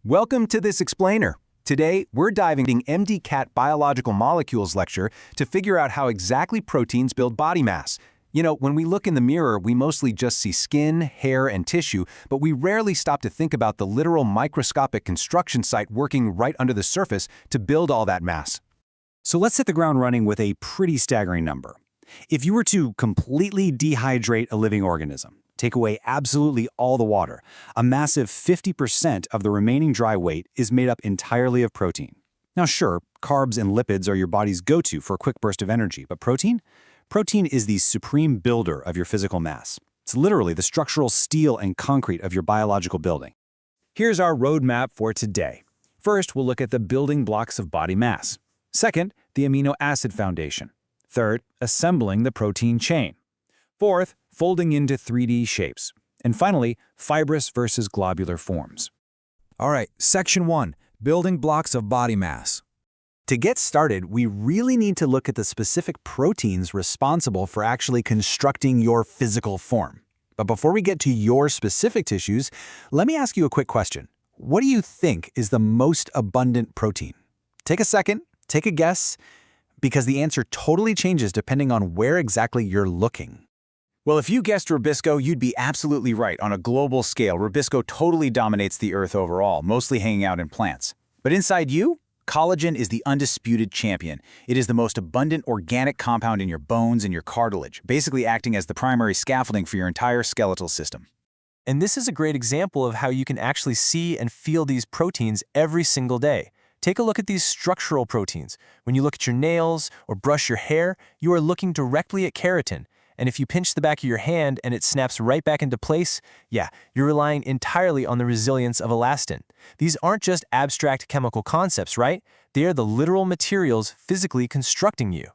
Welcome to this explainer. Today, we're diving into MDCAT Biological Molecules lecture to figure out how exactly proteins build body mass. You know, when we look in the mirror, we mostly just see skin, hair, and tissue, but we rarely stop to think about the literal microscopic construction site working right under the surface to build all that mass. So let's hit the ground running with a pretty staggering number. If you were to completely dehydrate a living organism, take away absolutely all the water, a massive 50% of the remaining dry weight is made up entirely of protein. Now sure, carbs and lipids are your body's go-to for a quick burst of energy, but protein? Protein is the supreme builder of your physical mass. It's literally the structural steel and concrete of your biological building. Here's our roadmap for today. First, we'll look at the building blocks of body mass. Second, the amino acid foundation. Third, assembling the protein chain. Fourth, folding into 3D shapes. And finally, fibrous versus globular forms. All right, Section 1, Building Blocks of Body Mass. To get started, we really need to look at the specific proteins responsible for actually constructing your physical form. But before we get to your specific tissues, let me ask you a quick question. What do you think is the most abundant protein? Take a second, take a guess, because the answer totally changes depending on where exactly you're looking. Well, if you guessed Rubisco, you'd be absolutely right. On a global scale, Rubisco totally dominates the Earth overall, mostly hanging out in plants. But inside you, collagen is the undisputed champion. It is the most abundant organic compound in your bones and your cartilage, basically acting as the primary scaffolding for your entire skeletal system. And this is a great example of how you can actually see and feel these proteins every single day. Take a look at these structural proteins. When you look at your nails or brush your hair, you are looking directly at keratin. And if you pinch the back of your hand and it snaps right back into place, yeah, you're relying entirely on the resilience of elastin. These aren't just abstract chemical concepts, right? They are the literal materials physically constructing you.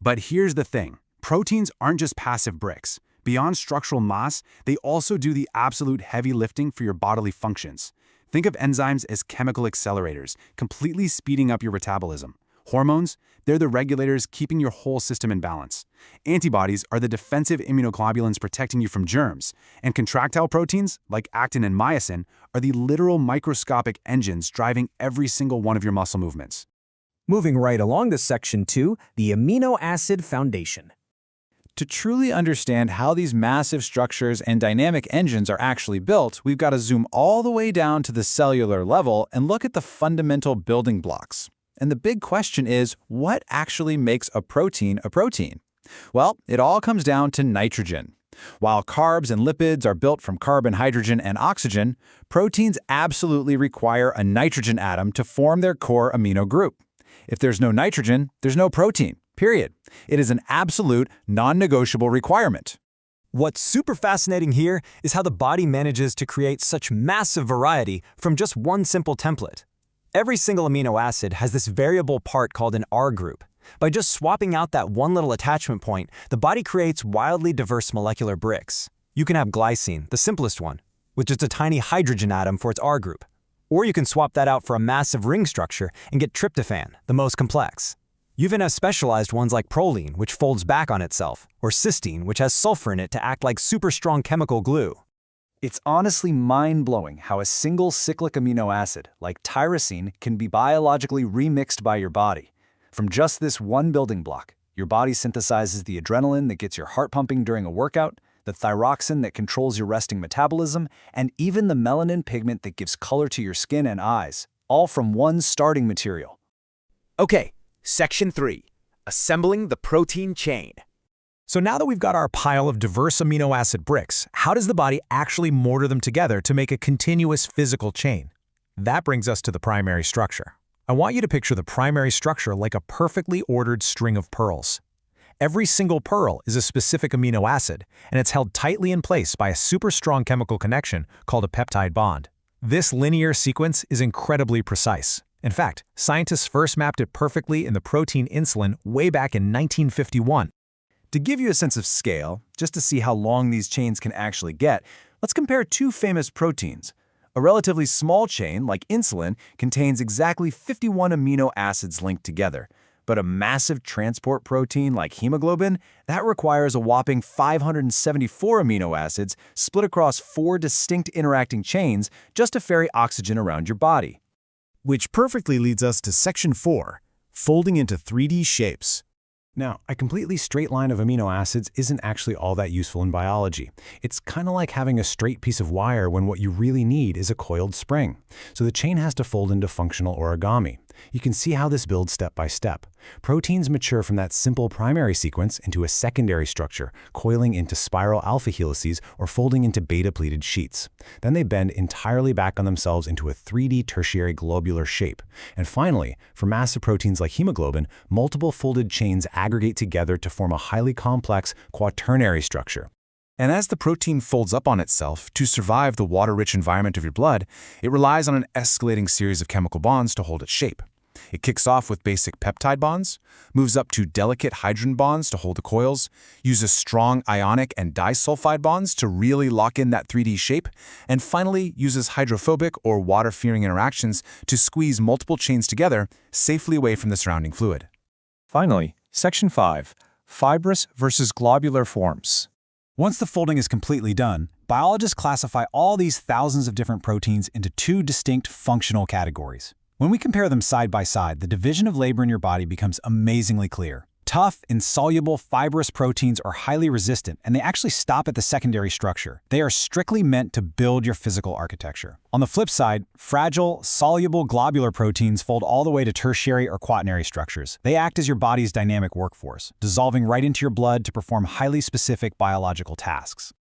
But here's the thing. Proteins aren't just passive bricks. Beyond structural mass, they also do the absolute heavy lifting for your bodily functions. Think of enzymes as chemical accelerators, completely speeding up your metabolism. Hormones, they're the regulators keeping your whole system in balance. Antibodies are the defensive immunoglobulins protecting you from germs. And contractile proteins, like actin and myosin, are the literal microscopic engines driving every single one of your muscle movements. Moving right along to Section 2, the amino acid foundation. To truly understand how these massive structures and dynamic engines are actually built, we've got to zoom all the way down to the cellular level and look at the fundamental building blocks. And the big question is, what actually makes a protein a protein? Well, it all comes down to nitrogen. While carbs and lipids are built from carbon, hydrogen, and oxygen, proteins absolutely require a nitrogen atom to form their core amino group. If there's no nitrogen, there's no protein, period. It is an absolute, non-negotiable requirement. What's super fascinating here is how the body manages to create such massive variety from just one simple template. Every single amino acid has this variable part called an R group. By just swapping out that one little attachment point, the body creates wildly diverse molecular bricks. You can have glycine, the simplest one, with just a tiny hydrogen atom for its R group. Or you can swap that out for a massive ring structure and get tryptophan, the most complex. You even have specialized ones like proline, which folds back on itself, or cysteine, which has sulfur in it to act like super strong chemical glue. It's honestly mind-blowing how a single cyclic amino acid, like tyrosine, can be biologically remixed by your body. From just this one building block, your body synthesizes the adrenaline that gets your heart pumping during a workout, the thyroxine that controls your resting metabolism, and even the melanin pigment that gives color to your skin and eyes, all from one starting material. Okay, Section 3, Assembling the Protein Chain. So now that we've got our pile of diverse amino acid bricks, how does the body actually mortar them together to make a continuous physical chain? That brings us to the primary structure. I want you to picture the primary structure like a perfectly ordered string of pearls. Every single pearl is a specific amino acid, and it's held tightly in place by a super strong chemical connection called a peptide bond. This linear sequence is incredibly precise. In fact, scientists first mapped it perfectly in the protein insulin way back in 1951. To give you a sense of scale, just to see how long these chains can actually get, let's compare two famous proteins. A relatively small chain, like insulin, contains exactly 51 amino acids linked together. But a massive transport protein like hemoglobin, that requires a whopping 574 amino acids split across 4 distinct interacting chains just to ferry oxygen around your body. Which perfectly leads us to Section 4, folding into 3D shapes. Now, a completely straight line of amino acids isn't actually all that useful in biology. It's kind of like having a straight piece of wire when what you really need is a coiled spring. So the chain has to fold into functional origami. You can see how this builds step by step. Proteins mature from that simple primary sequence into a secondary structure, coiling into spiral alpha helices or folding into beta-pleated sheets. Then they bend entirely back on themselves into a 3D tertiary globular shape. And finally, for massive proteins like hemoglobin, multiple folded chains aggregate together to form a highly complex quaternary structure. And as the protein folds up on itself to survive the water-rich environment of your blood, it relies on an escalating series of chemical bonds to hold its shape. It kicks off with basic peptide bonds, moves up to delicate hydrogen bonds to hold the coils, uses strong ionic and disulfide bonds to really lock in that 3D shape, and finally uses hydrophobic or water-fearing interactions to squeeze multiple chains together safely away from the surrounding fluid. Finally, Section 5, Fibrous versus globular forms. Once the folding is completely done, biologists classify all these thousands of different proteins into 2 distinct functional categories. When we compare them side by side, the division of labor in your body becomes amazingly clear. Tough, insoluble, fibrous proteins are highly resistant, and they actually stop at the secondary structure. They are strictly meant to build your physical architecture. On the flip side, fragile, soluble globular proteins fold all the way to tertiary or quaternary structures. They act as your body's dynamic workforce, dissolving right into your blood to perform highly specific biological tasks.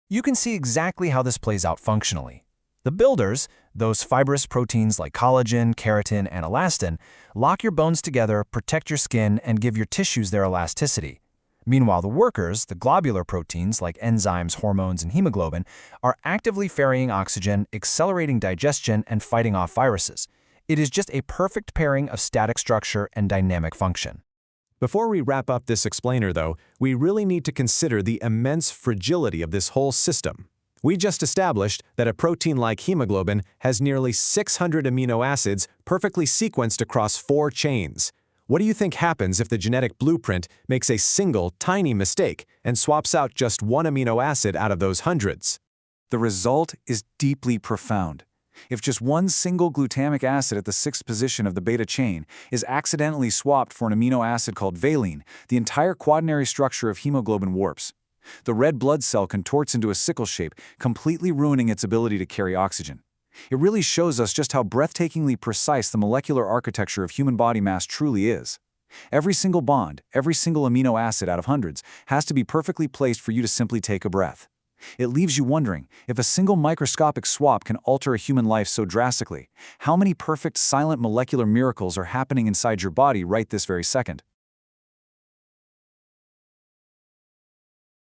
You can see exactly how this plays out functionally. The builders, those fibrous proteins like collagen, keratin, and elastin, lock your bones together, protect your skin, and give your tissues their elasticity. Meanwhile, the workers, the globular proteins like enzymes, hormones, and hemoglobin, are actively ferrying oxygen, accelerating digestion, and fighting off viruses. It is just a perfect pairing of static structure and dynamic function. Before we wrap up this explainer, though, we really need to consider the immense fragility of this whole system. We just established that a protein like hemoglobin has nearly 600 amino acids perfectly sequenced across 4 chains. What do you think happens if the genetic blueprint makes a single, tiny mistake and swaps out just 1 amino acid out of those hundreds? The result is deeply profound. If just one single glutamic acid at the 6th position of the beta chain is accidentally swapped for an amino acid called valine, the entire quaternary structure of hemoglobin warps. The red blood cell contorts into a sickle shape, completely ruining its ability to carry oxygen. It really shows us just how breathtakingly precise the molecular architecture of human body mass truly is. Every single bond, every single amino acid out of hundreds, has to be perfectly placed for you to simply take a breath. It leaves you wondering, if a single microscopic swap can alter a human life so drastically, how many perfect silent molecular miracles are happening inside your body right this very second?